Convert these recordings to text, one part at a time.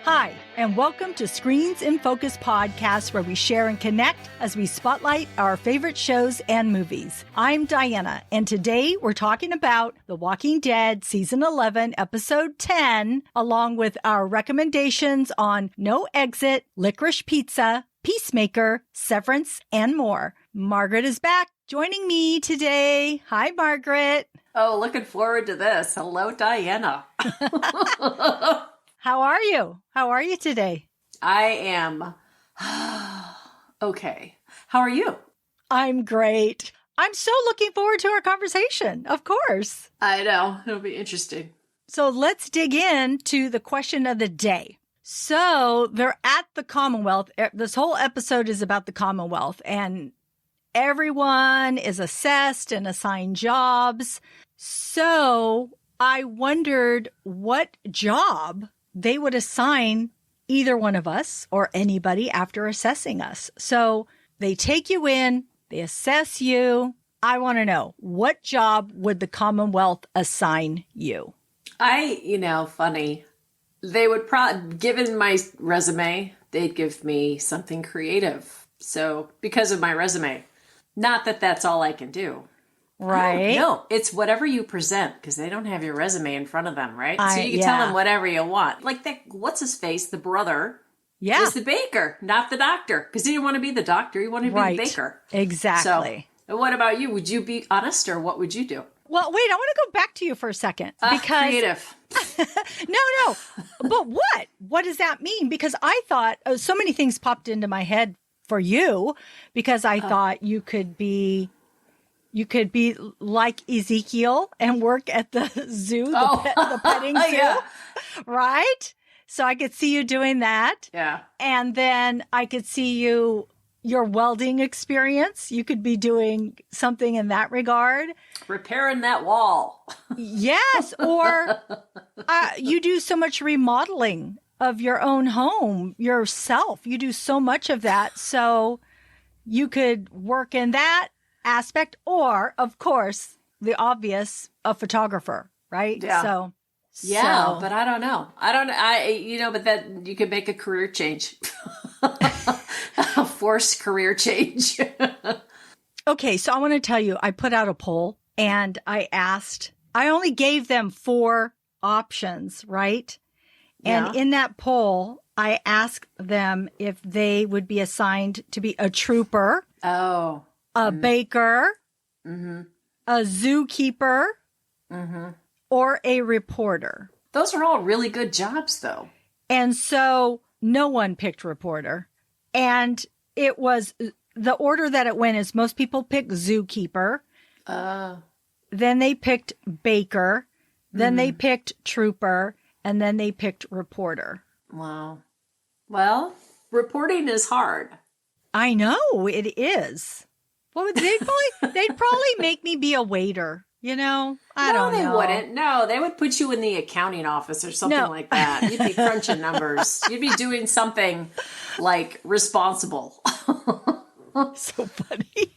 Hi, and welcome to Screens in Focus podcast, where we share and connect as we spotlight our favorite shows and movies. I'm Diana, and today we're talking about The Walking Dead Season 11, Episode 10, along with our recommendations on No Exit, Licorice Pizza, Peacemaker, Severance, and more. Margaret is back joining me today. Hi, Margaret. Oh, looking forward to this. Hello, Diana. How are you? How are you today? I am okay. How are you? I'm great. I'm so looking forward to our conversation, of course. I know. It'll be interesting. So let's dig into the question of the day. So they're at the Commonwealth. This whole episode is about the Commonwealth, and everyone is assessed and assigned jobs. So I wondered what job they would assign either one of us or anybody after assessing us. So they take you in, they assess you. I want to know, what job would the Commonwealth assign you? Funny. They would probably, given my resume, they'd give me something creative. So because of my resume, not that that's all I can do. Right. No, it's whatever you present, because they don't have your resume in front of them, right? So you can tell them whatever you want. Like that, what's his face? The brother is the baker, not the doctor, because he didn't want to be the doctor. He wanted to be the baker. Exactly. So what about you? Would you be honest, or what would you do? Well, wait, I want to go back to you for a second. Because creative. No. But what? What does that mean? Because I thought so many things popped into my head for you, because I thought you could be like Ezekiel and work at the zoo, the petting zoo, right? So I could see you doing that. Yeah. And then I could see your welding experience. You could be doing something in that regard. Repairing that wall. Yes. Or you do so much remodeling of your own home yourself. You do so much of that. So you could work in that aspect, or of course the obvious, a photographer, right? But I don't know. But that you could make a career change. A forced career change. Okay, so I want to tell you, I put out a poll and I only gave them 4 options, right? And in that poll, I asked them if they would be assigned to be a trooper, a baker, a zookeeper, or a reporter. Those are all really good jobs, though. And so no one picked reporter. And it was the order that it went is most people picked zookeeper. Then they picked baker. Then they picked trooper. And then they picked reporter. Wow. Well, reporting is hard. I know it is. Well, they'd probably make me be a waiter. I don't know. No, they wouldn't. No, they would put you in the accounting office or something like that. You'd be crunching numbers. You'd be doing something like responsible. So funny.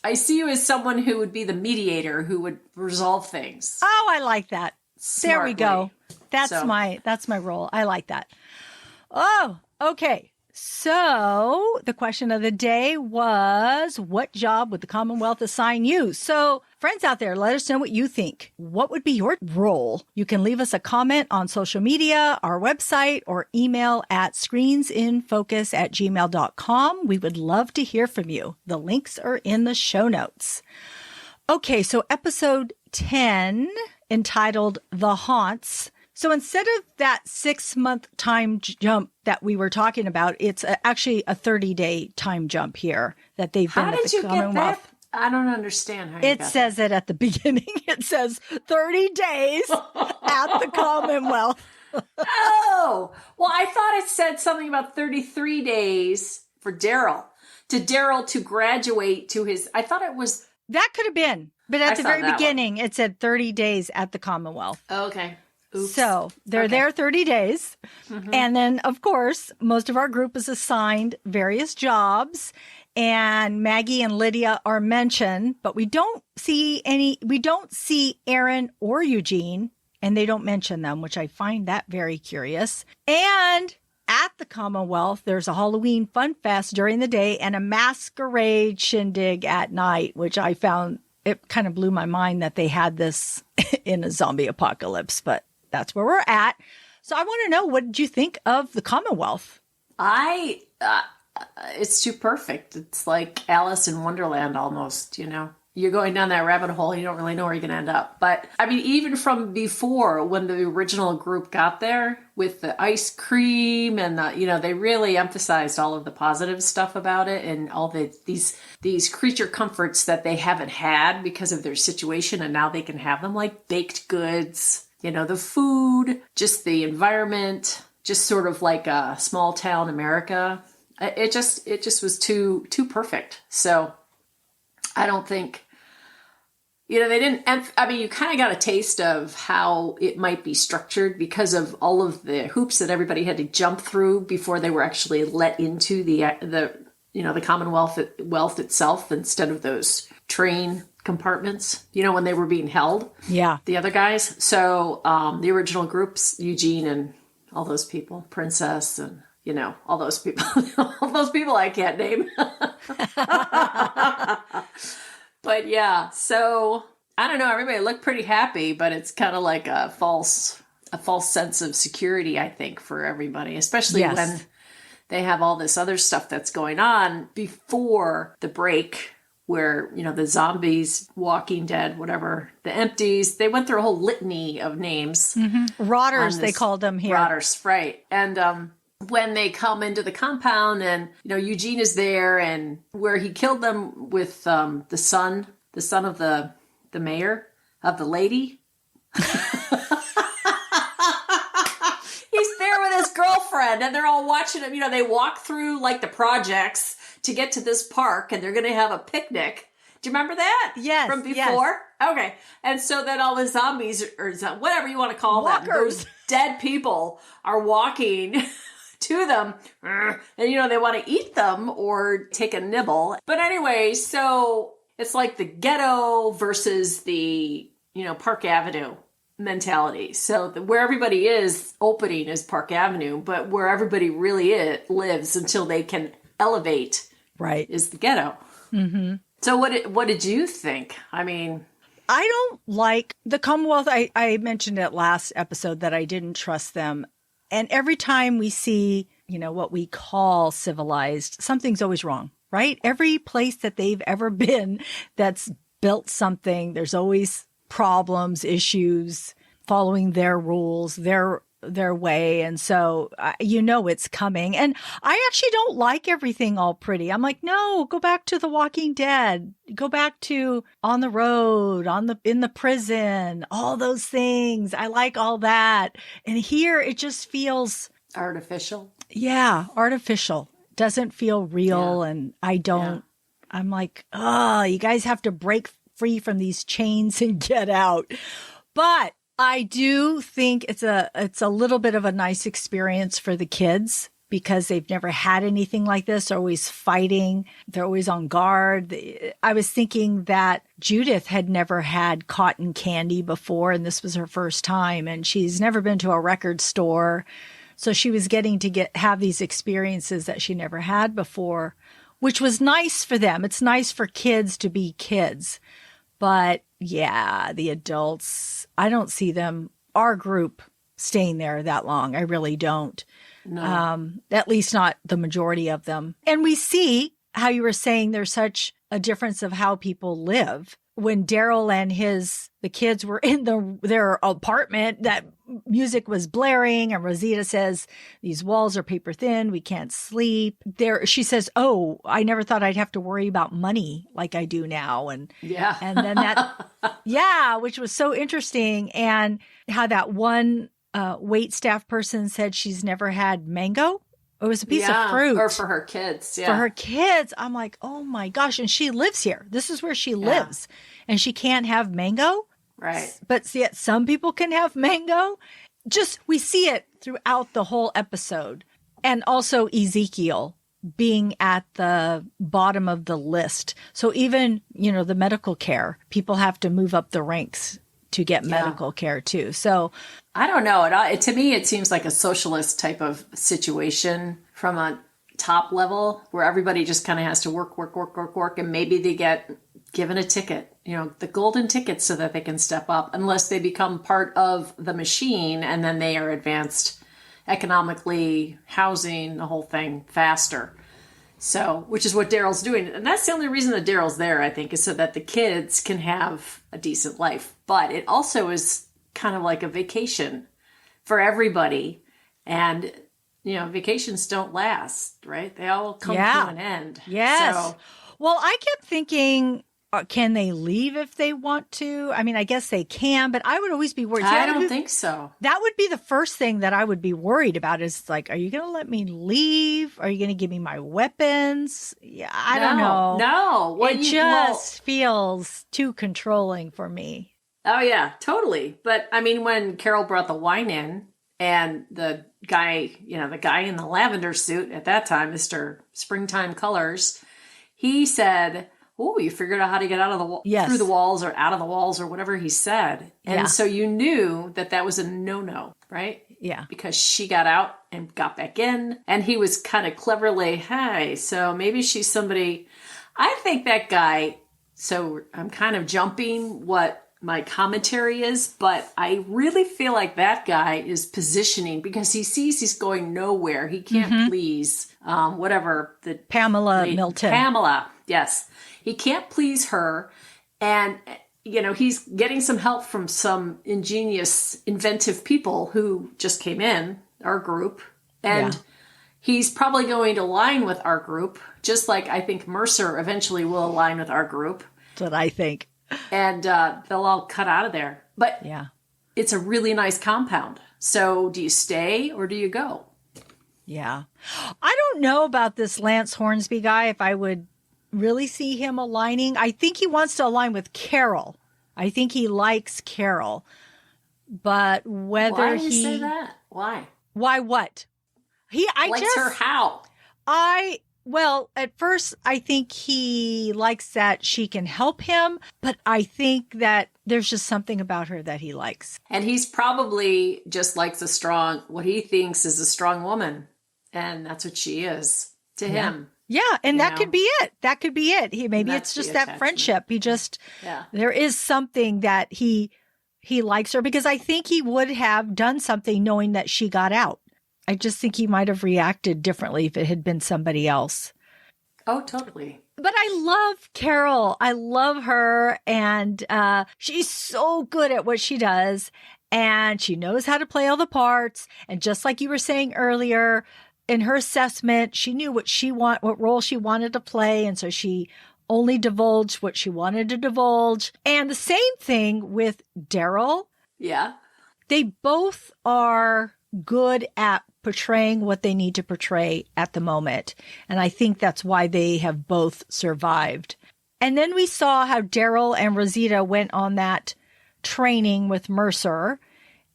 I see you as someone who would be the mediator, who would resolve things. Oh, I like that. Smartly. There we go. That's my role. I like that. Oh, okay. So the question of the day was, what job would the Commonwealth assign you? So friends out there, let us know what you think. What would be your role? You can leave us a comment on social media, our website, or email at screensinfocus@gmail.com. We would love to hear from you. The links are in the show notes. Okay, so episode 10, entitled The Haunts. So instead of that 6-month time jump that we were talking about, it's actually a 30-day time jump here that they've been at the Commonwealth. Get that? I don't understand how you it says that at the beginning. It says 30 days at the Commonwealth. Oh, well, I thought it said something about 33 days for Daryl. To graduate to his, I thought it was. That could have been. But at the very beginning, it said 30 days at the Commonwealth. Oh, okay. Oops. So they're there 30 days. And then, of course, most of our group is assigned various jobs. And Maggie and Lydia are mentioned, but we don't see Aaron or Eugene, and they don't mention them, which I find that very curious. And at the Commonwealth, there's a Halloween fun fest during the day and a masquerade shindig at night, which I found, it kind of blew my mind that they had this in a zombie apocalypse, but that's where we're at. So I want to know, what did you think of the Commonwealth? It's too perfect. It's like Alice in Wonderland almost, you know? You're going down that rabbit hole. You don't really know where you're going to end up. But I mean, even from before, when the original group got there with the ice cream and they really emphasized all of the positive stuff about it and all these creature comforts that they haven't had because of their situation. And now they can have them, like baked goods, the food, just the environment, just sort of like a small town America. It just was too perfect. So I don't think, they didn't, I mean, you kind of got a taste of how it might be structured because of all of the hoops that everybody had to jump through before they were actually let into the Commonwealth itself, instead of those train compartments, when they were being held. Yeah. The other guys. So the original groups, Eugene and all those people, Princess and, all those people, I can't name. But yeah, so I don't know. Everybody looked pretty happy, but it's kind of like a false sense of security, I think, for everybody, especially when they have all this other stuff that's going on before the break, where, the zombies, Walking Dead, whatever, the empties, they went through a whole litany of names. Mm-hmm. Rotters, they called them here. Rotters, right. And when they come into the compound and, Eugene is there, and where he killed them with the son of the mayor, of the lady. He's there with his girlfriend and they're all watching him. They walk through like the projects to get to this park and they're going to have a picnic. Do you remember that? Yes. From before? Yes. Okay. And so then all the zombies, or whatever you want to call them, those dead people are walking to them, and they want to eat them or take a nibble. But anyway, so it's like the ghetto versus the Park Avenue mentality. So where everybody is opening is Park Avenue, but where everybody really lives until they can elevate, right, is the ghetto. Mm-hmm. So what did you think? I mean, I don't like the Commonwealth. I mentioned it last episode that I didn't trust them. And every time we see, what we call civilized, something's always wrong, right? Every place that they've ever been that's built something, there's always problems, issues, following their rules, their way. And so, it's coming. And I actually don't like everything all pretty. I'm like, no, go back to The Walking Dead. Go back to On the Road, in the prison, all those things. I like all that. And here it just feels artificial. Yeah. Artificial. Doesn't feel real. Yeah. And I'm like, oh, you guys have to break free from these chains and get out. But I do think it's a little bit of a nice experience for the kids because they've never had anything like this. They're always fighting. They're always on guard. I was thinking that Judith had never had cotton candy before, and this was her first time, and she's never been to a record store. So she was getting to have these experiences that she never had before, which was nice for them. It's nice for kids to be kids. But yeah, the adults, I don't see them, our group, staying there that long. I really don't. No. At least not the majority of them. And we see how you were saying there's such a difference of how people live. When Daryl and the kids were in their apartment, that music was blaring, and Rosita says, these walls are paper thin, we can't sleep. She says, oh, I never thought I'd have to worry about money like I do now. And yeah. And then that, which was so interesting. And how that one wait staff person said she's never had mango. It was a piece of fruit. Or for her kids. Yeah. For her kids. I'm like, oh my gosh. And she lives here. This is where she lives. And she can't have mango. Right. But yet some people can have mango. We see it throughout the whole episode. And also Ezekiel being at the bottom of the list. So even, the medical care, people have to move up the ranks to get medical care too. So I don't know. To me, it seems like a socialist type of situation from a top level where everybody just kind of has to work, and maybe they get given a ticket, the golden ticket so that they can step up, unless they become part of the machine and then they are advanced economically, housing, the whole thing faster. So, which is what Daryl's doing. And that's the only reason that Daryl's there, I think, is so that the kids can have a decent life. But it also is kind of like a vacation for everybody. And, vacations don't last, right? They all come to an end. Yes. So, well, I kept thinking, can they leave if they want to? I mean, I guess they can, but I would always be worried. I don't think so. That would be the first thing that I would be worried about is like, are you going to let me leave? Are you going to give me my weapons? Yeah, I don't know. No. It feels too controlling for me. Oh, yeah, totally. But I mean, when Carol brought the wine in and the guy in the lavender suit at that time, Mr. Springtime Colors, he said, "Oh, you figured out how to get out of the through the walls or out of the walls," or whatever he said. And so you knew that was a no-no, right? Yeah. Because she got out and got back in. And he was kind of cleverly, hey, so maybe she's somebody. I think that guy, so I'm kind of jumping what my commentary is, but I really feel like that guy is positioning because he sees he's going nowhere. He can't please whatever the Pamela Milton. Pamela, yes. He can't please her. And, he's getting some help from some ingenious, inventive people who just came in, our group. And he's probably going to align with our group, just like I think Mercer eventually will align with our group. That's what I think. And they'll all cut out of there. But it's a really nice compound. So do you stay or do you go? Yeah. I don't know about this Lance Hornsby guy, if I would really see him aligning. I think he wants to align with Carol. I think he likes Carol. But whether Why do you say that? Why? Why what? Likes her how? Well, at first, I think he likes that she can help him, but I think that there's just something about her that he likes. And he's probably just likes what he thinks is a strong woman. And that's what she is to him. Yeah, and that could be it. That could be it. Maybe it's just that friendship. He just, there is something that he likes her because I think he would have done something knowing that she got out. I just think he might have reacted differently if it had been somebody else. Oh, totally. But I love Carol. I love her. And she's so good at what she does. And she knows how to play all the parts. And just like you were saying earlier, in her assessment, she knew what role she wanted to play. And so she only divulged what she wanted to divulge. And the same thing with Daryl. Yeah. They both are good at portraying what they need to portray at the moment. And I think that's why they have both survived. And then we saw how Daryl and Rosita went on that training with Mercer.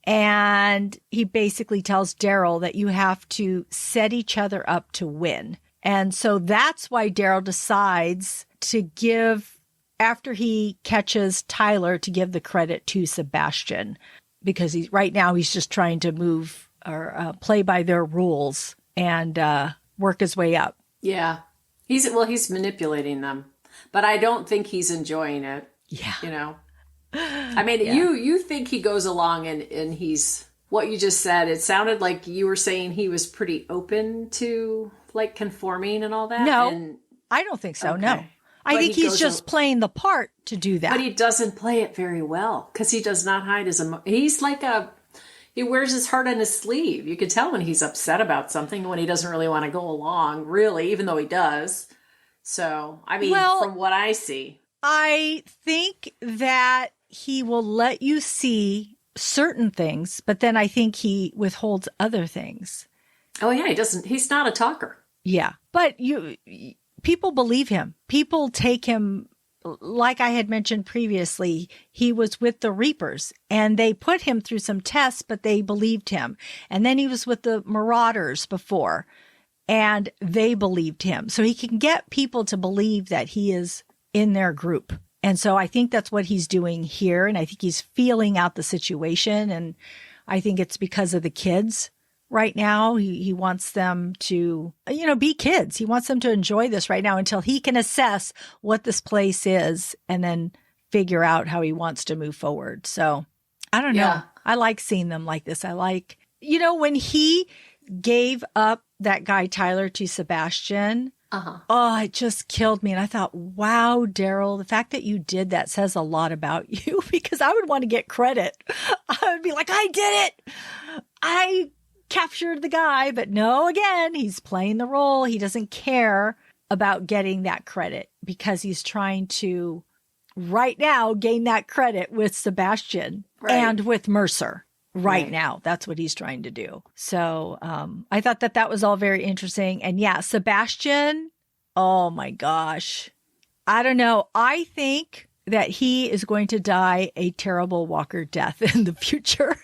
And he basically tells Daryl that you have to set each other up to win. And so that's why Daryl decides to give, after he catches Tyler, to give the credit to Sebastian. Because right now he's just trying to move or play by their rules and work his way up. Yeah. He's manipulating them. But I don't think he's enjoying it. Yeah. I mean, you think he goes along and he's, what you just said, it sounded like you were saying he was pretty open to like conforming and all that. No, I don't think so. Okay. No. I think he's just playing the part to do that. But he doesn't play it very well because he does not hide his emotions. He's like he wears his heart on his sleeve. You can tell when he's upset about something, when he doesn't really want to go along, really, even though he does. So, I mean, from what I see. I think that he will let you see certain things, but then I think he withholds other things. Oh, yeah, he's not a talker. Yeah, but people believe him. People take him, like I had mentioned previously, he was with the Reapers and they put him through some tests, but they believed him. And then he was with the Marauders before and they believed him. So he can get people to believe that he is in their group. And so I think that's what he's doing here. And I think he's feeling out the situation and I think it's because of the kids right now. He wants them to, be kids. He wants them to enjoy this right now until he can assess what this place is and then figure out how he wants to move forward. So I don't know. I like seeing them like this. I like, when he gave up that guy Tyler to Sebastian, oh, it just killed me. And I thought, wow, Daryl, the fact that you did that says a lot about you, because I would want to get credit. I would be like, I did it. I captured the guy. But no, again, he's playing the role. He doesn't care about getting that credit because he's trying to right now gain that credit with Sebastian and with Mercer. Right now, that's what he's trying to do. So I thought that was all very interesting. And yeah, Sebastian, oh my gosh. I don't know. I think that he is going to die a terrible Walker death in the future.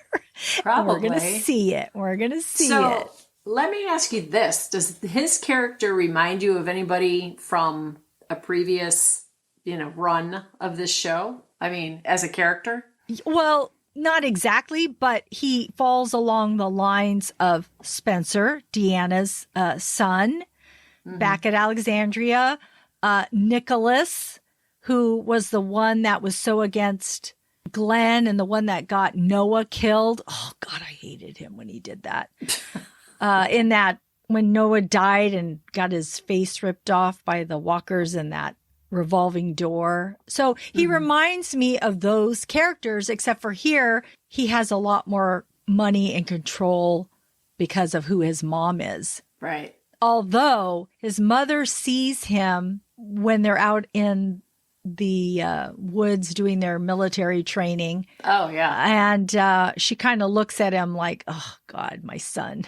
Probably. We're going to see it. We're going to see it. So let me ask you this. Does his character remind you of anybody from a previous, run of this show? I mean, as a character? Well, not exactly, but he falls along the lines of Spencer, Deanna's son, back at Alexandria. Nicholas, who was the one that was so against Glenn and the one that got Noah killed. Oh, God, I hated him when he did that. In that, when Noah died and got his face ripped off by the walkers in that revolving door. So he reminds me of those characters, except for here, he has a lot more money and control because of who his mom is. Right. Although his mother sees him when they're out in the woods doing their military training. Oh, yeah. And she kind of looks at him like, oh, God, my son.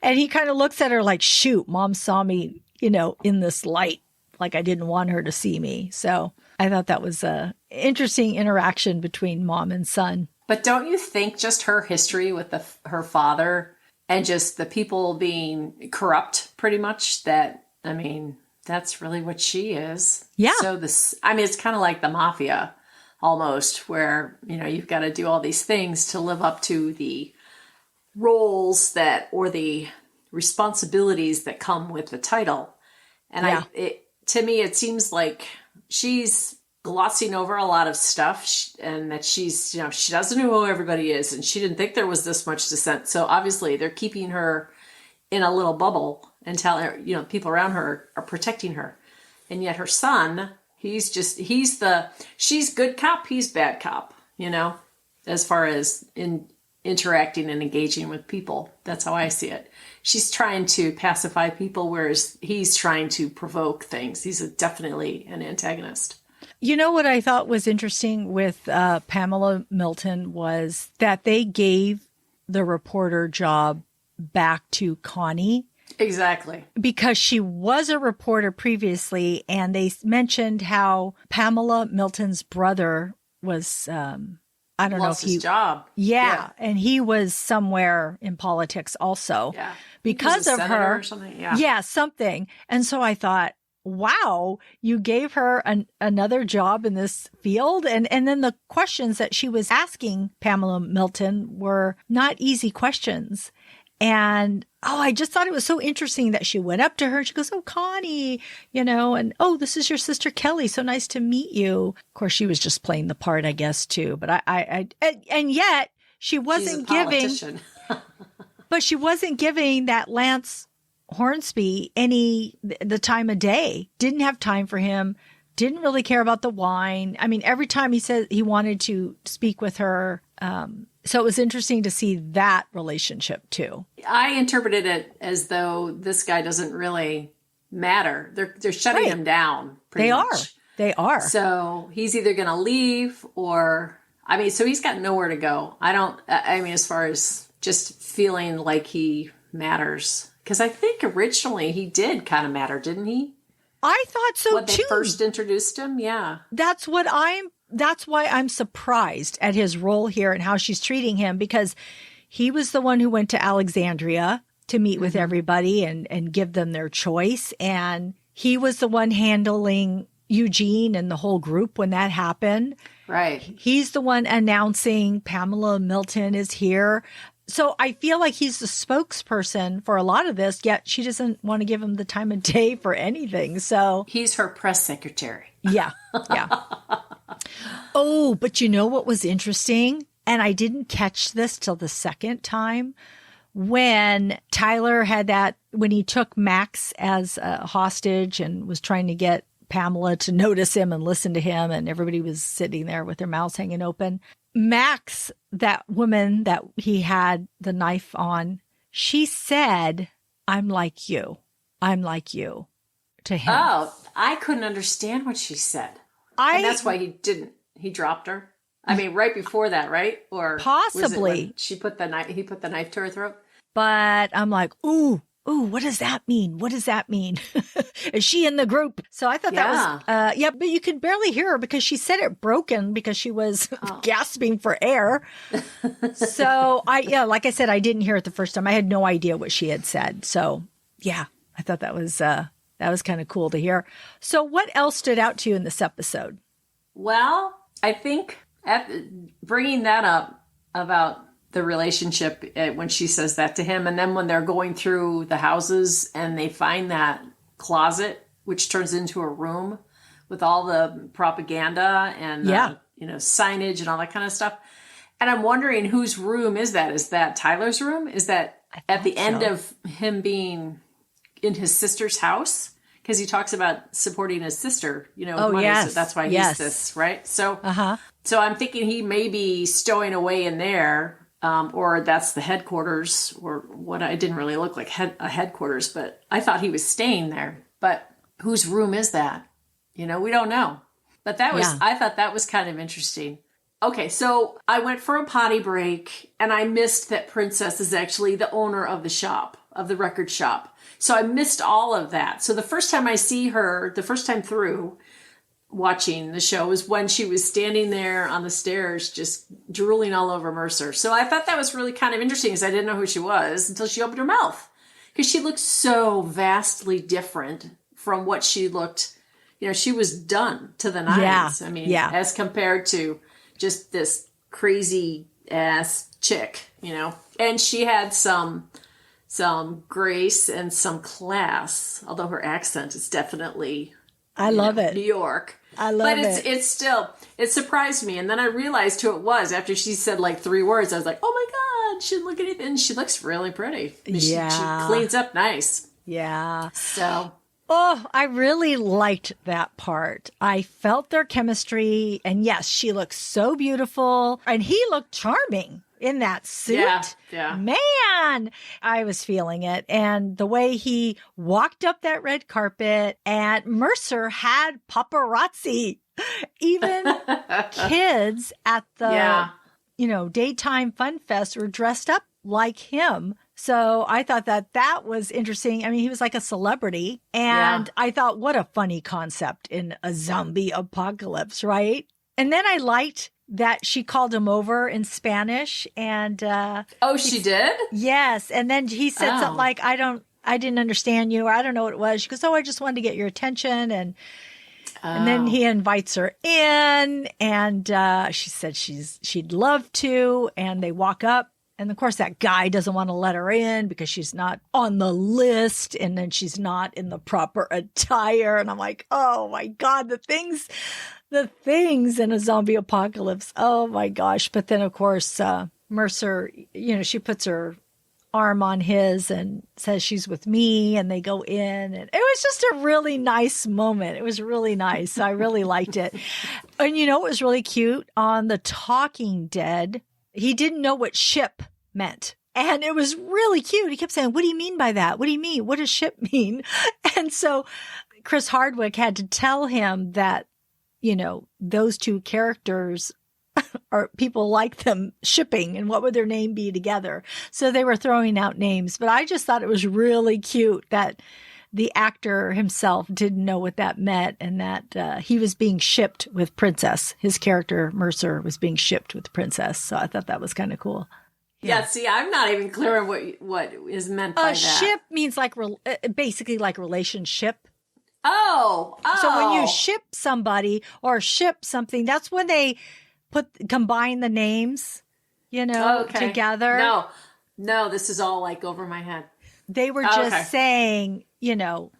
And he kind of looks at her like, shoot, mom saw me, in this light. Like I didn't want her to see me. So I thought that was a interesting interaction between mom and son. But don't you think just her history with her father and just the people being corrupt pretty much that's really what she is. Yeah. So it's kind of like the mafia almost where, you've got to do all these things to live up to the roles or the responsibilities that come with the title. And to me, it seems like she's glossing over a lot of stuff and that she's, she doesn't know who everybody is and she didn't think there was this much dissent. So obviously they're keeping her in a little bubble and telling her, people around her are protecting her. And yet her son, she's good cop, he's bad cop, as far as in interacting and engaging with people. That's how I see it. She's trying to pacify people, whereas he's trying to provoke things. He's definitely an antagonist. What I thought was interesting with Pamela Milton was that they gave the reporter job back to Connie. Exactly. Because she was a reporter previously, and they mentioned how Pamela Milton's brother was... I don't know if his job. Yeah. And he was somewhere in politics also. Yeah. Because of her. Or something. Yeah. Yeah, something. And so I thought, wow, you gave her another job in this field. And then the questions that she was asking Pamela Milton were not easy questions. And, I just thought it was so interesting that she went up to her and she goes, oh, Connie, and, oh, this is your sister Kelly. So nice to meet you. Of course, she was just playing the part, I guess, too. But and yet she wasn't giving, but she wasn't giving that Lance Hornsby the time of day. Didn't have time for him. Didn't really care about the wine. I mean, every time he said he wanted to speak with her, so it was interesting to see that relationship too. I interpreted it as though this guy doesn't really matter. They're shutting him down. They are. So he's either going to leave or, so he's got nowhere to go. As far as just feeling like he matters. Because I think originally he did kind of matter, didn't he? I thought so too. When they first introduced him, yeah. That's why I'm surprised at his role here and how she's treating him, because he was the one who went to Alexandria to meet with everybody and give them their choice. And he was the one handling Eugene and the whole group when that happened. Right. He's the one announcing Pamela Milton is here. So I feel like he's the spokesperson for a lot of this, yet she doesn't want to give him the time of day for anything. So he's her press secretary. Yeah. Yeah. Oh, but you know what was interesting? And I didn't catch this till the second time. When Tyler had when he took Max as a hostage and was trying to get Pamela to notice him and listen to him, and everybody was sitting there with their mouths hanging open. Max, that woman that he had the knife on, she said, "I'm like you. I'm like you," to him. Oh, I couldn't understand what she said. And that's why he dropped her. I mean, right before that, right? Or possibly he put the knife to her throat. But I'm like, ooh, what does that mean? What does that mean? Is she in the group? So I thought that was, but you could barely hear her because she said it broken because she was gasping for air. So like I said, I didn't hear it the first time. I had no idea what she had said. So yeah, I thought that was kind of cool to hear. So what else stood out to you in this episode? Well, I think bringing that up about the relationship when she says that to him, and then when they're going through the houses and they find that closet, which turns into a room with all the propaganda and signage and all that kind of stuff. And I'm wondering whose room is that? Is that Tyler's room? Is that at the end of him being in his sister's house? Because he talks about supporting his sister, money. Yes. So that's why he's this, right? So, so I'm thinking he may be stowing away in there. Or that's the headquarters, or what I didn't really look like a headquarters, but I thought he was staying there. But whose room is that? We don't know. But I thought that was kind of interesting. Okay, so I went for a potty break, and I missed that Princess is actually the owner of the shop, of the record shop. So I missed all of that. So the first time I see her, the first time through, watching the show was when she was standing there on the stairs just drooling all over Mercer. So I thought that was really kind of interesting because I didn't know who she was until she opened her mouth, because she looked so vastly different from what she looked. She was done to the nines. I mean, as compared to just this crazy ass chick, and she had some grace and some class, although her accent is definitely I love it. New York. I love it. But it's still, it surprised me. And then I realized who it was after she said like 3 words. I was like, oh my God, she didn't look at anything. And she looks really pretty. She cleans up nice. Yeah. So. Oh, I really liked that part. I felt their chemistry. And yes, she looked so beautiful. And he looked charming in that suit. Yeah. Man, I was feeling it. And the way he walked up that red carpet, and Mercer had paparazzi. Even kids at the, daytime fun fest were dressed up like him. So I thought that was interesting. I mean, he was like a celebrity. And I thought, what a funny concept in a zombie apocalypse, right? And then I liked that she called him over in Spanish, and she did? Yes. And then he said something like, I didn't understand you, or I don't know what it was. She goes, I just wanted to get your attention. And then he invites her in, and she said she'd love to, and they walk up. And of course, that guy doesn't want to let her in because she's not on the list, and then she's not in the proper attire. And I'm like, oh my God, the things in a zombie apocalypse. Oh my gosh. But then of course, Mercer, she puts her arm on his and says she's with me, and they go in, and it was just a really nice moment. It was really nice. I really liked it. And it was really cute. On the Talking Dead, he didn't know what ship meant. And it was really cute. He kept saying, what do you mean by that? What do you mean? What does ship mean? And so Chris Hardwick had to tell him that, those two characters are people like them shipping, and what would their name be together? So they were throwing out names. But I just thought it was really cute that the actor himself didn't know what that meant, and that he was being shipped with Princess. His character, Mercer, was being shipped with Princess. So I thought that was kind of cool. Yeah, see, I'm not even clear on what is meant by that. Ship means like basically like relationship. Oh. So when you ship somebody or ship something, that's when they combine the names, together. No, this is all like over my head. They were just saying,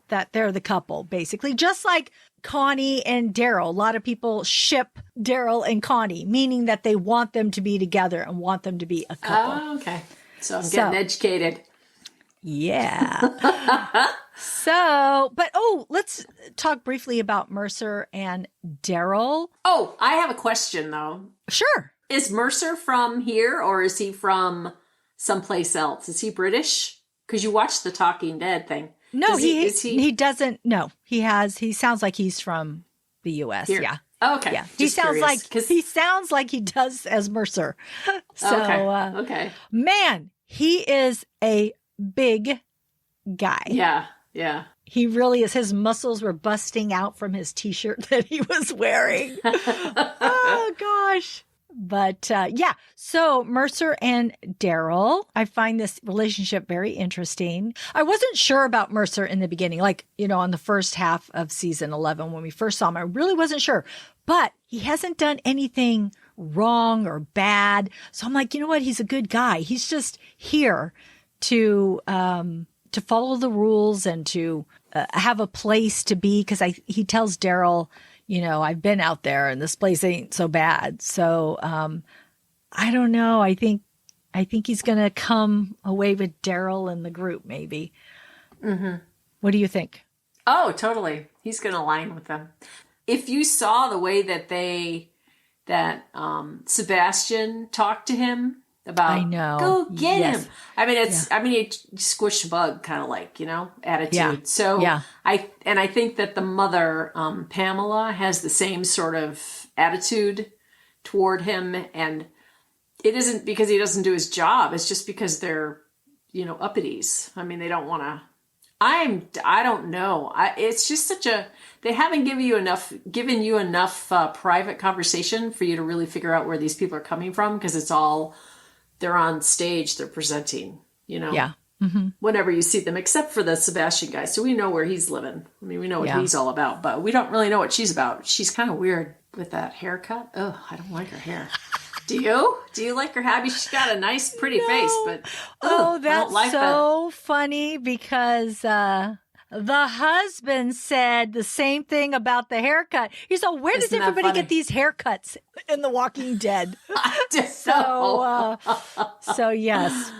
that they're the couple, basically. Just like Connie and Daryl. A lot of people ship Daryl and Connie, meaning that they want them to be together and want them to be a couple. Oh, okay. So I'm getting educated. Yeah. Let's talk briefly about Mercer and Daryl. Oh, I have a question, though. Sure. Is Mercer from here, or is he from someplace else? Is he British? Because you watched the Talking Dead thing. No, he doesn't. No, he sounds like he's from the U.S. Here. Yeah. Oh, okay. Yeah. He sounds like he does as Mercer. So, okay. Man, he is a big guy. Yeah. Yeah. He really is. His muscles were busting out from his t-shirt that he was wearing. Oh, gosh. But so Mercer and Daryl, I find this relationship very interesting. I wasn't sure about Mercer in the beginning, on the first half of season 11 when we first saw him. I really wasn't sure, but he hasn't done anything wrong or bad. So I'm like, you know what? He's a good guy. He's just here to follow the rules and to have a place to be, because he tells Daryl, I've been out there and this place ain't so bad. So, I don't know. I think he's going to come away with Daryl and the group, maybe. Mm-hmm. What do you think? Oh, totally. He's going to align with them. If you saw the way that Sebastian talked to him about, I know, go get him. I mean, he squished bug kind of attitude. Yeah. So I think that the mother, Pamela, has the same sort of attitude toward him, and it isn't because he doesn't do his job. It's just because they're, uppities. I mean, they don't want to. I don't know. It's just they haven't given you enough private conversation for you to really figure out where these people are coming from, because it's all. They're on stage, they're presenting, Yeah. Mm-hmm. Whenever you see them, except for the Sebastian guy. So we know where he's living. I mean, we know what he's all about, but we don't really know what she's about. She's kind of weird with that haircut. Oh, I don't like her hair. Do you? Do you like her hair? She's got a nice, pretty face, but that's funny because the husband said the same thing about the haircut. He said, where does everybody get these haircuts in The Walking Dead? So yes.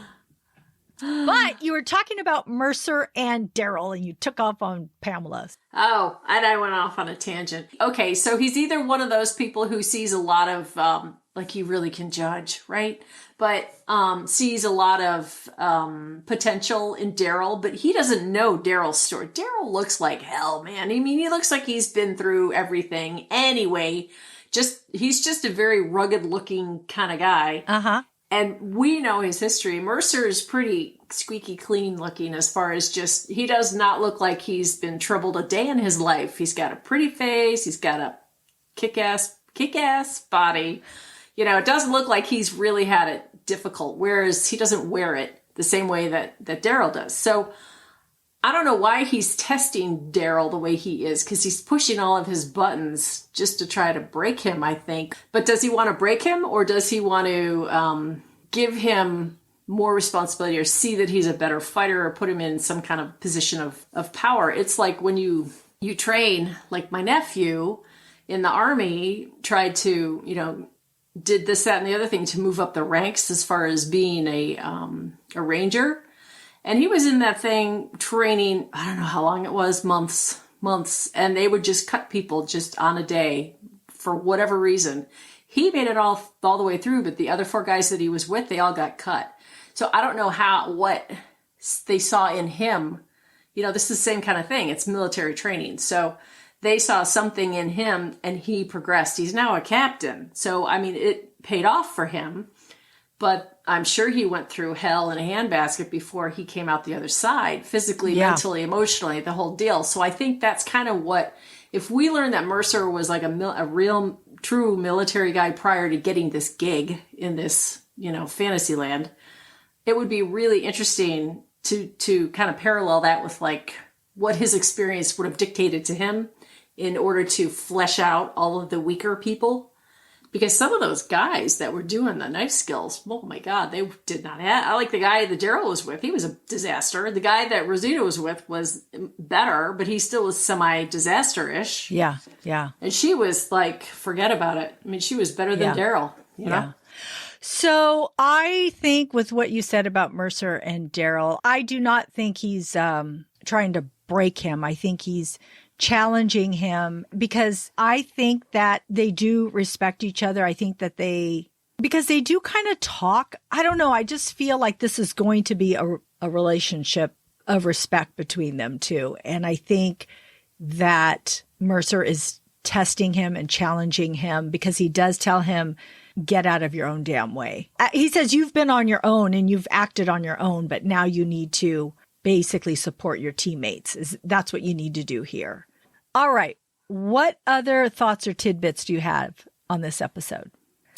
But you were talking about Mercer and Daryl, and you took off on Pamela's. Oh, and I went off on a tangent. Okay, so he's either one of those people who sees a lot of, he really can judge, right? But sees a lot of potential in Daryl, but he doesn't know Daryl's story. Daryl looks like hell, man. I mean, he looks like he's been through everything anyway. He's just a very rugged-looking kind of guy. Uh-huh. And we know his history. Mercer is pretty squeaky clean looking as far as he does not look like he's been troubled a day in his life. He's got a pretty face. He's got a kick-ass body. It doesn't look like he's really had it difficult, whereas he doesn't wear it the same way that Daryl does. So I don't know why he's testing Daryl the way he is, because he's pushing all of his buttons just to try to break him, I think. But does he want to break him, or does he want to give him more responsibility, or see that he's a better fighter, or put him in some kind of position of power? It's like when you train, like my nephew in the Army tried to, did this, that, and the other thing to move up the ranks as far as being a ranger. And he was in that thing training, I don't know how long it was, months, and they would just cut people just on a day for whatever reason. He made it all the way through, but the other 4 guys that he was with, they all got cut. So I don't know what they saw in him. This is the same kind of thing. It's military training. So they saw something in him and he progressed. He's now a captain. So, I mean, it paid off for him, but I'm sure he went through hell in a handbasket before he came out the other side, physically, mentally, emotionally, the whole deal. So I think that's kind of if we learned that Mercer was like a real, true military guy prior to getting this gig in this, fantasy land, it would be really interesting to kind of parallel that with what his experience would have dictated to him in order to flesh out all of the weaker people. Because some of those guys that were doing the knife skills, oh my God, they did not have. I like the guy that Daryl was with. He was a disaster. The guy that Rosita was with was better, but he still was semi-disaster-ish. Yeah, yeah. And she was like, forget about it. I mean, she was better than Daryl, you know? So I think with what you said about Mercer and Daryl, I do not think he's trying to break him. I think he's challenging him because I think that they do respect each other. I think that because they do kind of talk. I don't know. I just feel like this is going to be a relationship of respect between them two. And I think that Mercer is testing him and challenging him because he does tell him, get out of your own damn way. He says, you've been on your own and you've acted on your own, but now you need to basically support your teammates. That's what you need to do here. All right. What other thoughts or tidbits do you have on this episode?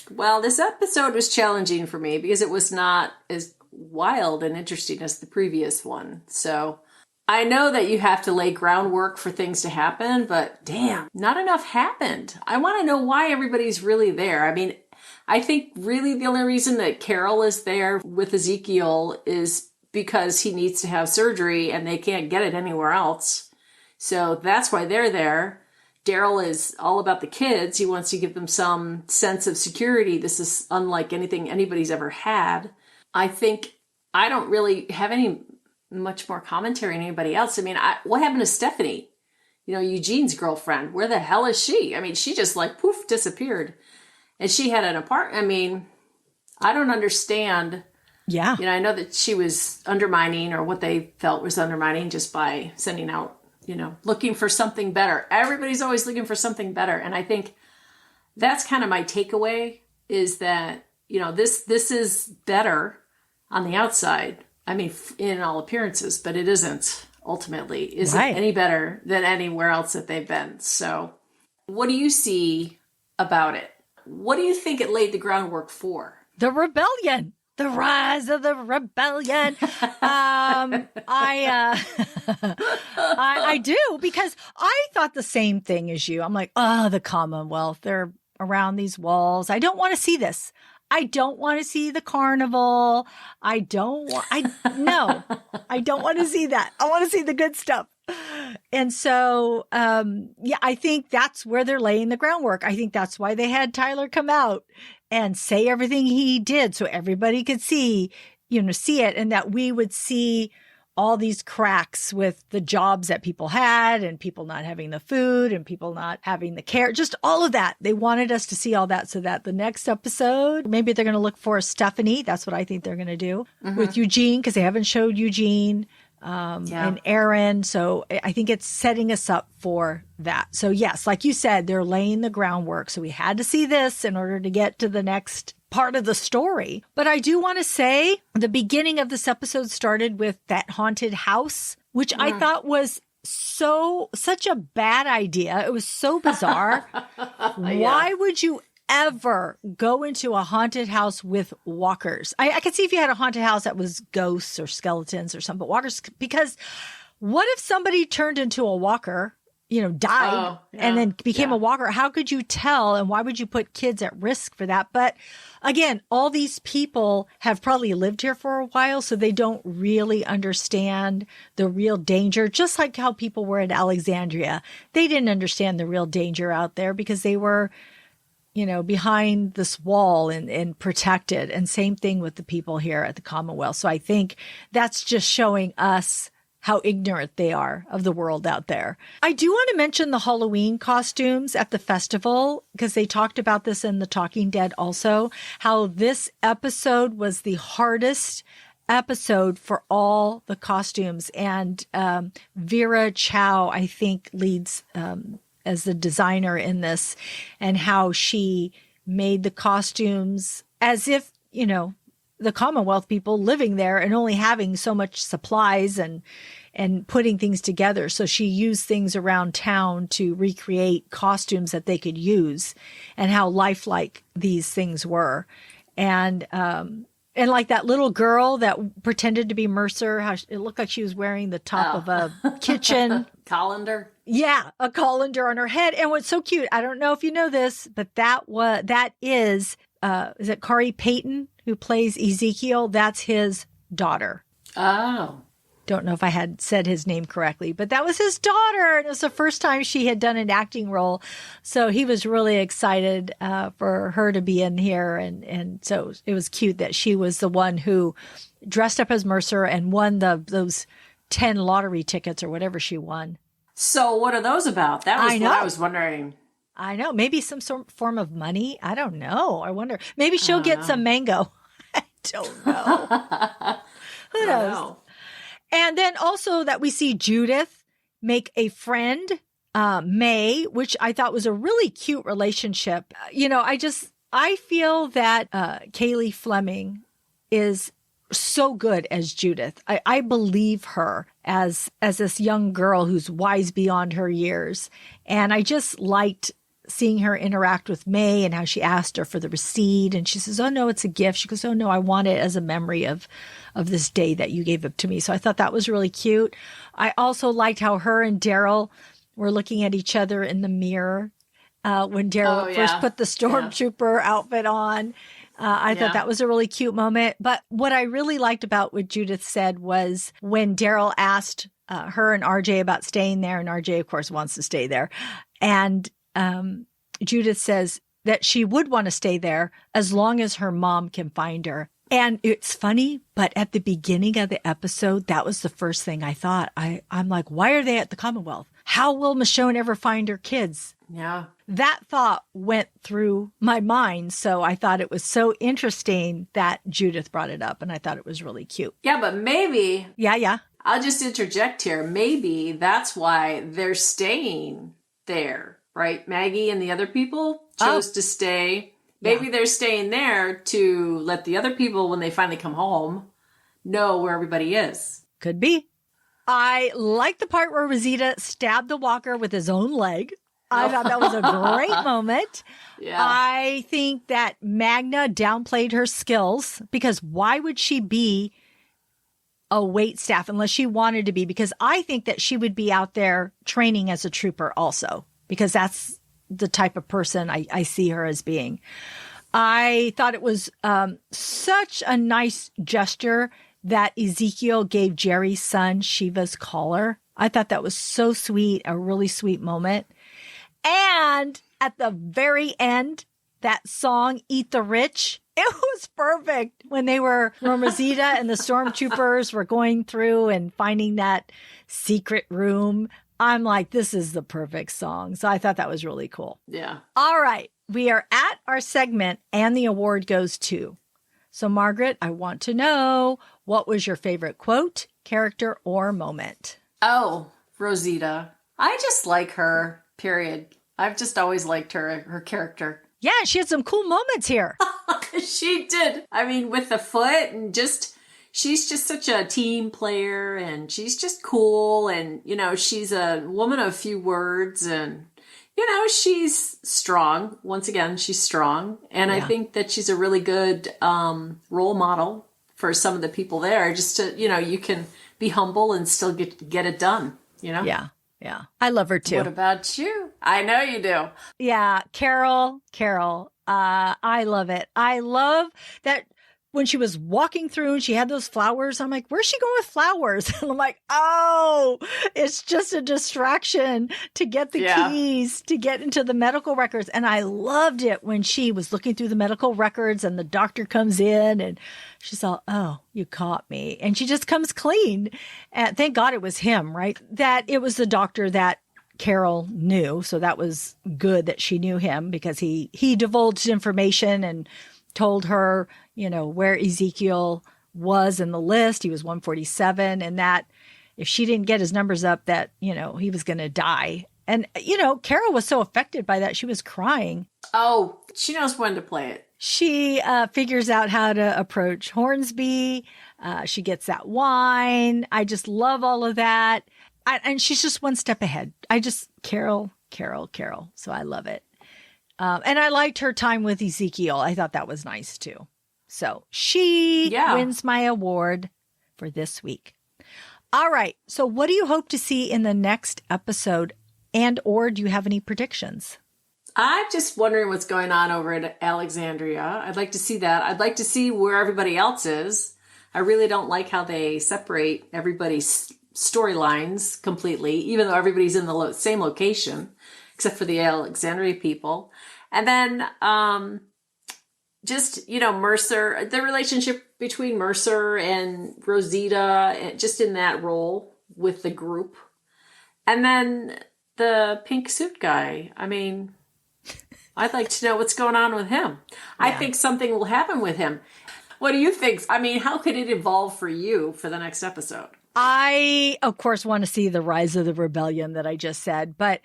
Well, this episode was challenging for me because it was not as wild and interesting as the previous one. So I know that you have to lay groundwork for things to happen, but damn, not enough happened. I want to know why everybody's really there. I mean, I think really the only reason that Carol is there with Ezekiel is because he needs to have surgery and they can't get it anywhere else. So that's why they're there. Daryl is all about the kids. He wants to give them some sense of security. This is unlike anything anybody's ever had. I think I don't really have much more commentary on anybody else. I mean, what happened to Stephanie? You know, Eugene's girlfriend. Where the hell is she? I mean, she just like poof, disappeared. And she had an apartment. I mean, I don't understand. Yeah. You know, I know that she was undermining or what they felt was undermining just by sending out, you know, looking for something better. Everybody's always looking for something better. And I think that's kind of my takeaway is that, you know, this is better on the outside. I mean, in all appearances, but it isn't ultimately. Isn't any better than anywhere else that they've been. So what do you see about it? What do you think it laid the groundwork for? The rebellion. The rise of the rebellion. I do, because I thought the same thing as you. I'm like, oh, the Commonwealth, they're around these walls. I don't want to see this. I don't want to see the carnival. I don't want to see that. I want to see the good stuff. And so, I think that's where they're laying the groundwork. I think that's why they had Tyler come out and say everything he did so everybody could see it, and that we would see all these cracks with the jobs that people had and people not having the food and people not having the care, just all of that. They wanted us to see all that so that the next episode, maybe they're going to look for Stephanie. That's what I think they're going to do with Eugene, because they haven't showed Eugene and Aaron. So I think it's setting us up for that. So yes, like you said, they're laying the groundwork. So we had to see this in order to get to the next part of the story. But I do want to say the beginning of this episode started with that haunted house, which I thought was such a bad idea. It was so bizarre. Why would you ever go into a haunted house with walkers? I could see if you had a haunted house that was ghosts or skeletons or something, but walkers, because what if somebody turned into a walker, died and then became a walker? How could you tell? And why would you put kids at risk for that? But again, all these people have probably lived here for a while, so they don't really understand the real danger. Just like how people were in Alexandria. They didn't understand the real danger out there because they were behind this wall and protected. And same thing with the people here at the Commonwealth. So I think that's just showing us how ignorant they are of the world out there. I do want to mention the Halloween costumes at the festival, because they talked about this in The Talking Dead also, how this episode was the hardest episode for all the costumes. And Vera Chow, I think, leads as the designer in this, and how she made the costumes as if, the Commonwealth people living there and only having so much supplies and putting things together. So she used things around town to recreate costumes that they could use, and how lifelike these things were. And And like that little girl that pretended to be Mercer, how it looked like she was wearing the top of a kitchen colander. Yeah, a colander on her head. And what's so cute, I don't know if you know this, but that is it Kari Payton who plays Ezekiel? That's his daughter. Oh. Don't know if I had said his name correctly, but that was his daughter. And it was the first time she had done an acting role. So he was really excited for her to be in here. And so it was cute that she was the one who dressed up as Mercer and won those 10 lottery tickets or whatever she won. So what are those about? That was what I was wondering. I know. Maybe some sort of form of money. I don't know. I wonder. Maybe she'll get some mango. I don't know. Who knows? And then also that we see Judith make a friend, May, which I thought was a really cute relationship. I feel that Kaylee Fleming is so good as Judith. I believe her as this young girl who's wise beyond her years. And I just liked seeing her interact with May and how she asked her for the receipt. And she says, oh, no, it's a gift. She goes, oh, no, I want it as a memory of this day that you gave up to me. So I thought that was really cute. I also liked how her and Daryl were looking at each other in the mirror when Daryl first put the stormtrooper outfit on. I thought that was a really cute moment. But what I really liked about what Judith said was when Daryl asked her and RJ about staying there, and RJ, of course, wants to stay there. And Judith says that she would want to stay there as long as her mom can find her. And it's funny, but at the beginning of the episode, that was the first thing I thought. I'm like, why are they at the Commonwealth? How will Michonne ever find her kids? Yeah. That thought went through my mind. So I thought it was so interesting that Judith brought it up, and I thought it was really cute. Yeah, but maybe. Yeah. I'll just interject here. Maybe that's why they're staying there, right? Maggie and the other people chose to stay. Maybe they're staying there to let the other people, when they finally come home, know where everybody is. Could be. I like the part where Rosita stabbed the walker with his own leg. I thought that was a great moment. Yeah. I think that Magna downplayed her skills, because why would she be a wait staff unless she wanted to be? Because I think that she would be out there training as a trooper also, because that's the type of person I see her as being. I thought it was such a nice gesture that Ezekiel gave Jerry's son Shiva's collar. I thought that was so sweet, a really sweet moment. And at the very end, that song, Eat the Rich, it was perfect when Rosita and the stormtroopers were going through and finding that secret room. I'm like, this is the perfect song. So I thought that was really cool. Yeah. All right. We are at our segment, and the award goes to. So Margaret, I want to know, what was your favorite quote, character, or moment? Oh, Rosita. I just like her, period. I've just always liked her character. Yeah, she had some cool moments here. She did. I mean, with the foot, and she's just such a team player, and she's just cool. And, she's a woman of few words, and, she's strong. Once again, she's strong. And I think that she's a really good role model for some of the people there, just to, you can be humble and still get it done, Yeah. Yeah. I love her too. What about you? I know you do. Yeah. Carol. I love it. I love that when she was walking through and she had those flowers, I'm like, where's she going with flowers? And I'm like, oh, it's just a distraction to get the keys, to get into the medical records. And I loved it when she was looking through the medical records and the doctor comes in and she's all, oh, you caught me. And she just comes clean. And thank God it was him, right? That it was the doctor that Carol knew. So that was good that she knew him, because he divulged information and told her, where Ezekiel was in the list. He was 147, and that if she didn't get his numbers up, that, he was going to die. And, Carol was so affected by that. She was crying. Oh, she knows when to play it. She figures out how to approach Hornsby. She gets that wine. I just love all of that. And she's just one step ahead. Carol. So I love it. And I liked her time with Ezekiel. I thought that was nice too. So she wins my award for this week. All right. So what do you hope to see in the next episode? And or do you have any predictions? I'm just wondering what's going on over at Alexandria. I'd like to see that. I'd like to see where everybody else is. I really don't like how they separate everybody's storylines completely, even though everybody's in the same location, except for the Alexandria people. And then just, Mercer, the relationship between Mercer and Rosita, just in that role with the group. And then the pink suit guy. I mean, I'd like to know what's going on with him. Yeah. I think something will happen with him. What do you think? I mean, how could it evolve for you for the next episode? I, of course, want to see the rise of the rebellion that I just said, but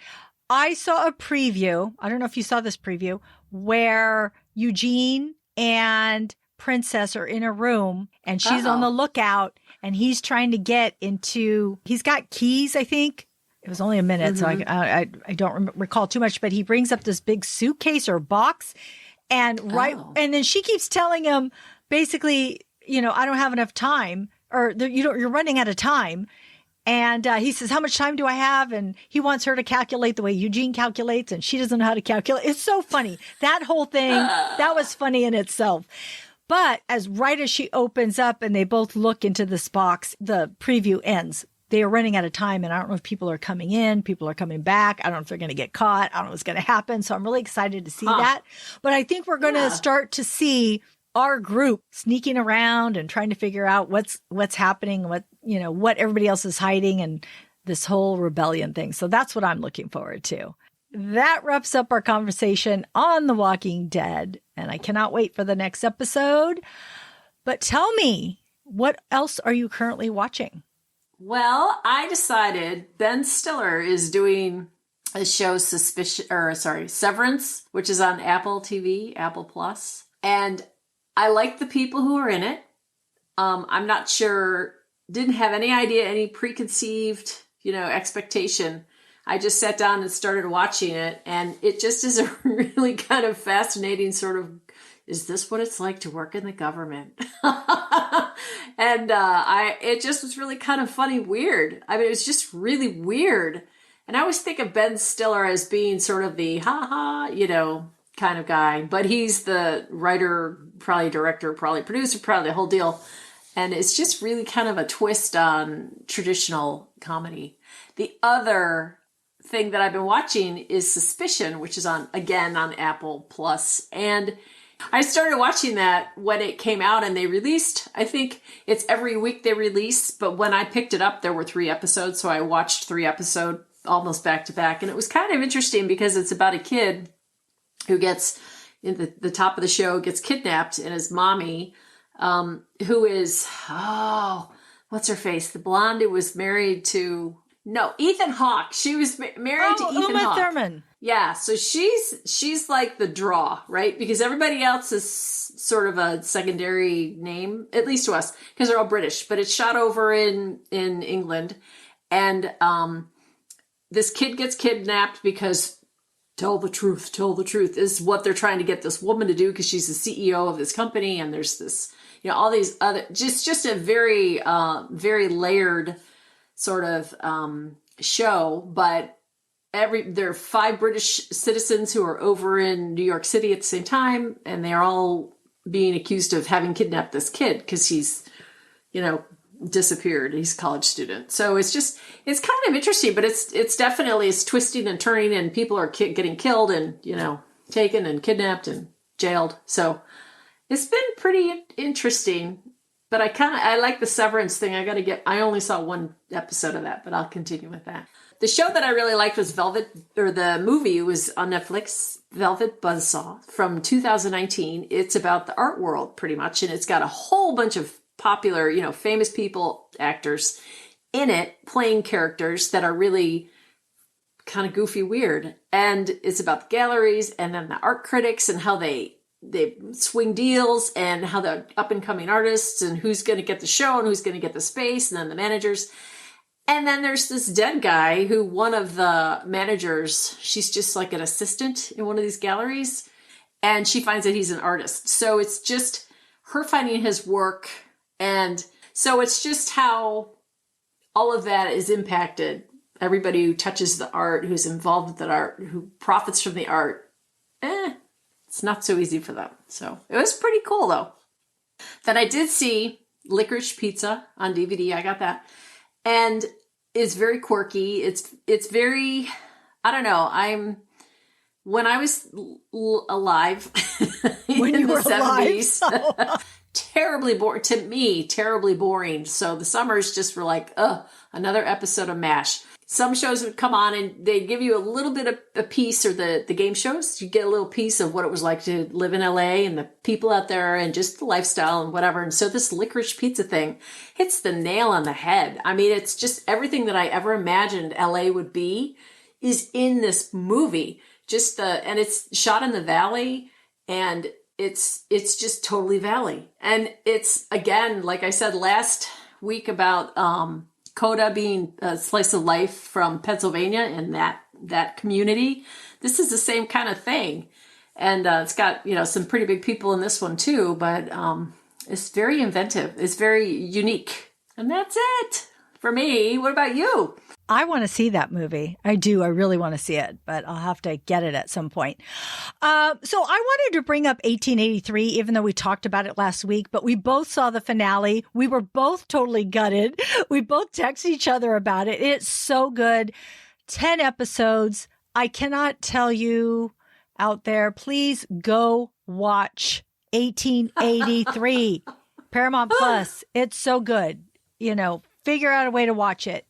I saw a preview. I don't know if you saw this preview where Eugene and Princess are in a room and she's on the lookout and he's trying to get into, he's got keys, I think. It was only a minute, so I don't recall too much, but he brings up this big suitcase or box and and then she keeps telling him basically, I don't have enough time or you're running out of time. And he says, how much time do I have? And he wants her to calculate the way Eugene calculates and she doesn't know how to calculate. It's so funny. That whole thing, that was funny in itself. But as she opens up and they both look into this box, the preview ends. They are running out of time, and I don't know if people are coming in, people are coming back. I don't know if they're going to get caught. I don't know what's going to happen. So I'm really excited to see that. But I think we're going to start to see our group sneaking around and trying to figure out what's happening, what everybody else is hiding, and this whole rebellion thing. So that's what I'm looking forward to. That wraps up our conversation on The Walking Dead, and I cannot wait for the next episode. But tell me, what else are you currently watching? Well, I decided Ben Stiller is doing a show Severance, which is on Apple TV, Apple Plus. And I like the people who are in it. I'm not sure, didn't have any idea, any preconceived, expectation. I just sat down and started watching it. And it just is a really kind of fascinating sort of, is this what it's like to work in the government? And it just was really kind of funny, weird. I mean, it was just really weird. And I always think of Ben Stiller as being sort of the kind of guy. But he's the writer, probably director, probably producer, probably the whole deal. And it's just really kind of a twist on traditional comedy. The other thing that I've been watching is Suspicion, which is on Apple Plus. And I started watching that when it came out and they released, I think it's every week they release, but when I picked it up, there were 3 episodes. So I watched 3 episodes almost back to back. And it was kind of interesting because it's about a kid who gets, in the top of the show, gets kidnapped, and his mommy, who is, what's her face? The blonde who was married to, Ethan Hawke. She was married to Ethan Hawke. Uma Thurman. Yeah, so she's like the draw, right? Because everybody else is sort of a secondary name, at least to us, because they're all British. But it's shot over in England, and this kid gets kidnapped because tell the truth is what they're trying to get this woman to do because she's the CEO of this company, and there's this, all these other just a very very layered sort of show, but. There are 5 British citizens who are over in New York City at the same time, and they're all being accused of having kidnapped this kid because he's, disappeared. He's a college student. So it's kind of interesting, but it's definitely twisting and turning, and people are getting killed and, taken and kidnapped and jailed. So it's been pretty interesting, but I like the Severance thing. I only saw 1 episode of that, but I'll continue with that. The show that I really liked was the movie was on Netflix, Velvet Buzzsaw from 2019. It's about the art world pretty much. And it's got a whole bunch of popular, famous people, actors in it playing characters that are really kind of goofy, weird. And it's about the galleries and then the art critics and how they swing deals and how the up and coming artists and who's going to get the show and who's going to get the space and then the managers. And then there's this dead guy who one of the managers, she's just like an assistant in one of these galleries, and she finds that he's an artist. So it's just her finding his work. And so it's just how all of that is impacted. Everybody who touches the art, who's involved with that art, who profits from the art, it's not so easy for them. So it was pretty cool, though. Then I did see Licorice Pizza on DVD. I got that. And it's very quirky. It's very, I don't know. When I was alive when you were 70s, terribly boring. To me, terribly boring. So the summers just were like, another episode of MASH. Some shows would come on and they give you a little bit of a piece, or the game shows. You get a little piece of what it was like to live in LA and the people out there and just the lifestyle and whatever. And so this Licorice Pizza thing hits the nail on the head. I mean, it's just everything that I ever imagined LA would be is in this movie. And it's shot in the valley, and it's just totally valley. And it's, again, like I said last week about Coda being a slice of life from Pennsylvania and that community. This is the same kind of thing. And it's got, some pretty big people in this one too, but it's very inventive. It's very unique. And that's it for me. What about you? I want to see that movie. I do. I really want to see it, but I'll have to get it at some point. So I wanted to bring up 1883, even though we talked about it last week, but we both saw the finale. We were both totally gutted. We both texted each other about it. It's so good. 10 episodes. I cannot tell you out there, please go watch 1883. Paramount Plus. It's so good. Figure out a way to watch it.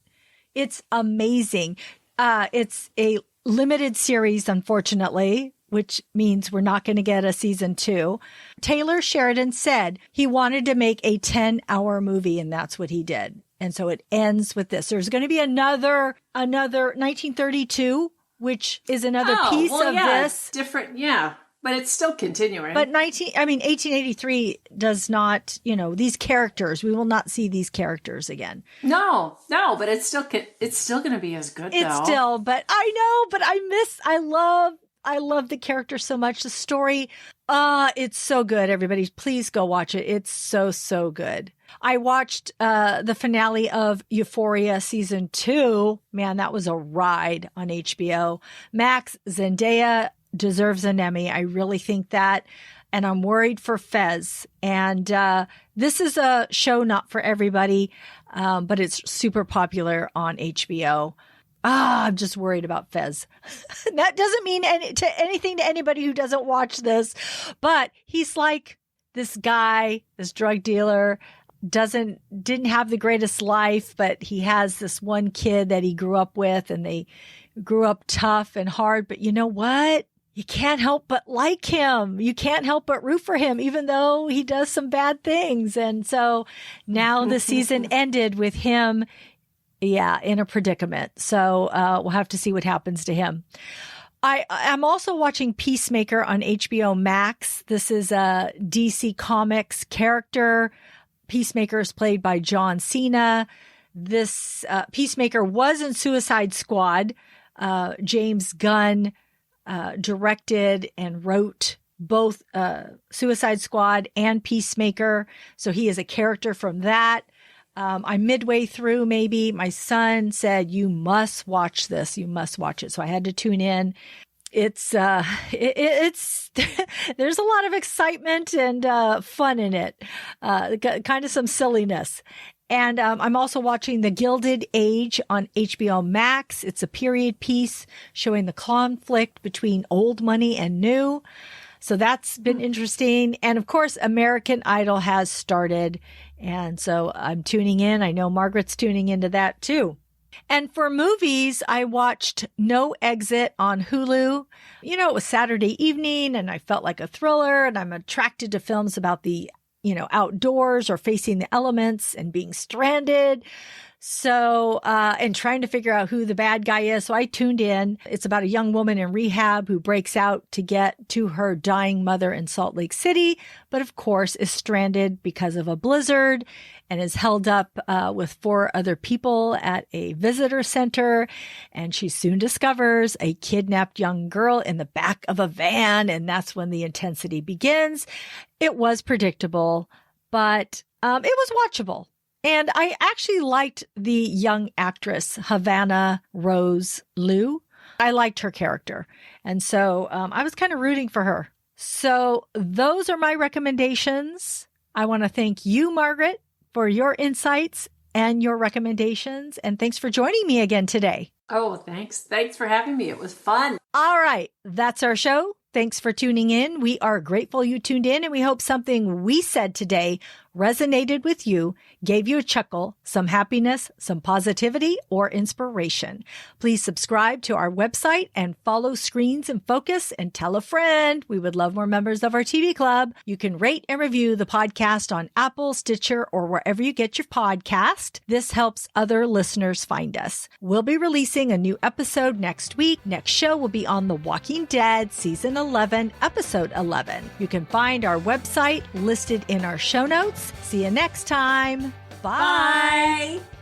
It's amazing. It's a limited series, unfortunately, which means we're not going to get a season 2. Taylor Sheridan said he wanted to make a 10-hour movie, and that's what he did. And so it ends with this. There's going to be another 1932, which is another piece of this. Different, yeah. But it's still continuing. But 1883 does not, these characters, we will not see these characters again. No, but it's still going to be as good, though. But I love the character so much. The story, it's so good, everybody. Please go watch it. It's so, so good. I watched the finale of Euphoria season 2. Man, that was a ride on HBO. Max, Zendaya deserves an Emmy. I really think that. And I'm worried for Fez. And this is a show not for everybody, but it's super popular on HBO. I'm just worried about Fez. That doesn't mean anything to anybody who doesn't watch this, but he's like this guy, this drug dealer, didn't have the greatest life, but he has this one kid that he grew up with, and they grew up tough and hard. But you know what? You can't help but like him. You can't help but root for him, even though he does some bad things. And so now the season ended with him, in a predicament. So we'll have to see what happens to him. I'm also watching Peacemaker on HBO Max. This is a DC Comics character. Peacemaker is played by John Cena. This Peacemaker was in Suicide Squad. James Gunn directed and wrote both Suicide Squad and Peacemaker. So he is a character from that. I'm midway through, maybe. My son said, you must watch this. You must watch it. So I had to tune in. It's there's a lot of excitement and fun in it, kind of some silliness. And I'm also watching The Gilded Age on HBO Max. It's a period piece showing the conflict between old money and new. So that's been interesting. And of course, American Idol has started. And so I'm tuning in. I know Margaret's tuning into that too. And for movies, I watched No Exit on Hulu. It was Saturday evening and I felt like a thriller, and I'm attracted to films about the outdoors or facing the elements and being stranded. So, and trying to figure out who the bad guy is. So I tuned in. It's about a young woman in rehab who breaks out to get to her dying mother in Salt Lake City, but of course is stranded because of a blizzard. and is held up with 4 other people at a visitor center. And she soon discovers a kidnapped young girl in the back of a van. And that's when the intensity begins. It was predictable, but it was watchable. And I actually liked the young actress, Havana Rose Liu. I liked her character. And so I was kind of rooting for her. So those are my recommendations. I want to thank you, Margaret, for your insights and your recommendations. And thanks for joining me again today. Oh, thanks. Thanks for having me. It was fun. All right. That's our show. Thanks for tuning in. We are grateful you tuned in, and we hope something we said today resonated with you, gave you a chuckle, some happiness, some positivity, or inspiration. Please subscribe to our website and follow Screens in Focus and tell a friend. We would love more members of our TV club. You can rate and review the podcast on Apple, Stitcher, or wherever you get your podcast. This helps other listeners find us. We'll be releasing a new episode next week. Next show will be on The Walking Dead, Season 11, Episode 11. You can find our website listed in our show notes. See you next time. Bye. Bye.